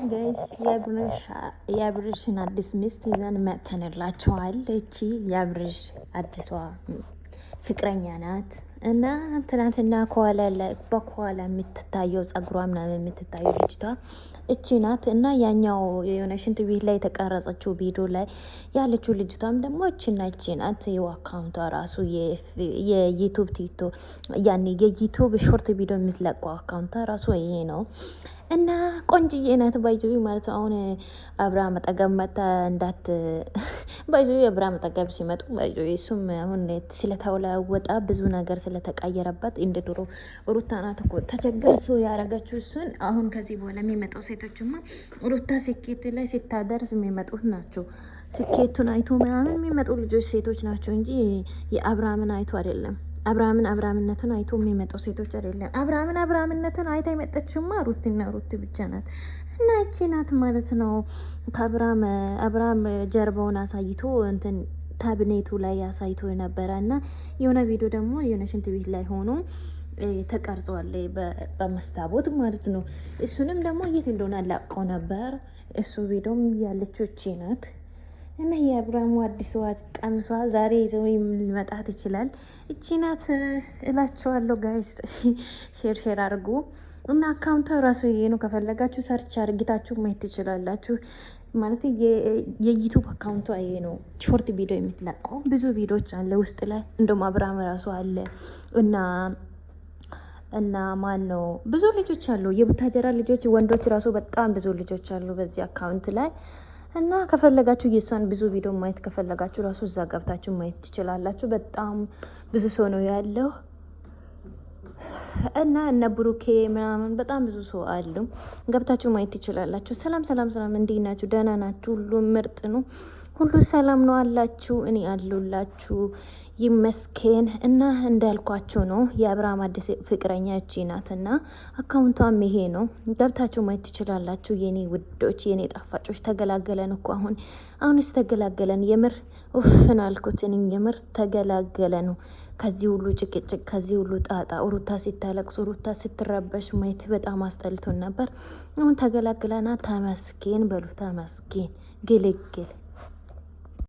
ጋይስ የአብርሽን አዲስ ሚስት ይዘን መጥተንላችኋል። እቺ የአብርሽ አዲሷ ፍቅረኛ ናት እና ትናንትና በኋላ የምትታየው ጸጉሯ ምናምን የምትታየው ልጅቷ እቺ ናት እና ያኛው የሆነ ሽንት ቤት ላይ የተቀረጸችው ቪዲዮ ላይ ያለችው ልጅቷም ደግሞ እቺና እቺ ናት። አካውንቷ ራሱ የዩቱብ ያኔ የዩቱብ ሾርት ቪዲዮ የምትለቀው አካውንቷ ራሱ ይሄ ነው እና ቆንጅዬ ናት ባይጆይ ማለት ነው። አሁን አብርሃም አጠገብ መጣ እንዳት ባይጆይ አብርሃም አጠገብ ሲመጡ ባይጆይ እሱም አሁን ስለተለወጠ ብዙ ነገር ስለተቀየረበት እንደ ድሮ ሩታ ናት እኮ ተቸገር ሰው ያረጋችሁ እሱን። አሁን ከዚህ በኋላ የሚመጣው ሴቶችማ ሩታ ስኬት ላይ ሲታደርስ የሚመጡት ናቸው። ስኬቱን አይቶ ምናምን የሚመጡ ልጆች ሴቶች ናቸው እንጂ የአብርሃምን አይቶ አይደለም። አብርሃምነትን አይቶ የሚመጡ ሴቶች አይደለም። አብርሃምነትን አይታ የመጠችማ ሩትና ሩት ብቻ ናት እና እቺ ናት ማለት ነው። አብርሃም ጀርባውን አሳይቶ እንትን ታብኔቱ ላይ አሳይቶ የነበረ እና የሆነ ቪዲዮ ደግሞ የሆነ ሽንት ቤት ላይ ሆኖ ተቀርጿል በመስታወት ማለት ነው። እሱንም ደግሞ የት እንደሆነ አላቀው ነበር። እሱ ቪዲዮም ያለችው እቺ ናት እና የአብርሃሙ አዲስ ቀምሷ ዛሬ ይዘው ሊመጣት ይችላል። እቺ ናት እላችኋለሁ ጋይስ። ሼር አድርጉ እና አካውንቷ ራሱ ይሄ ነው። ከፈለጋችሁ ሰርች አድርጊታችሁ ማየት ትችላላችሁ። ማለት የዩቱብ አካውንቷ ይሄ ነው። ሾርት ቪዲዮ የምትለቀው ብዙ ቪዲዮዎች አለ ውስጥ ላይ እንደውም አብርሃም ራሱ አለ እና ማን ነው ብዙ ልጆች አሉ። የቡታጀራ ልጆች ወንዶች ራሱ በጣም ብዙ ልጆች አሉ በዚህ አካውንት ላይ እና ከፈለጋችሁ የሷን ብዙ ቪዲዮ ማየት ከፈለጋችሁ ራሱ እዛ ገብታችሁ ማየት ትችላላችሁ። በጣም ብዙ ሰው ነው ያለው እና እነ ብሩኬ ምናምን በጣም ብዙ ሰው አሉ። ገብታችሁ ማየት ትችላላችሁ። ሰላም፣ እንዴት ናችሁ? ደህና ናችሁ? ሁሉ ምርጥ ነው። ሁሉ ሰላም ነው አላችሁ? እኔ አሉላችሁ ይመስገን። እና እንዳልኳችሁ ነው የአብርሃም አዲስ ፍቅረኛ እቺ ናት እና አካውንቷም ይሄ ነው። ገብታችሁ ማየት ትችላላችሁ። የኔ ውዶች፣ የኔ ጣፋጮች ተገላገለን እኮ አሁንስ ተገላገለን። የምር ኡፍን አልኩት። የምር ተገላገለ ነው ከዚህ ሁሉ ጭቅጭቅ፣ ከዚህ ሁሉ ጣጣ፣ ሩታ ሲታለቅስ፣ ሩታ ስትረበሽ ማየት በጣም አስጠልቶን ነበር። አሁን ተገላግለና ተመስገን በሉ። ተመስገን ግልግል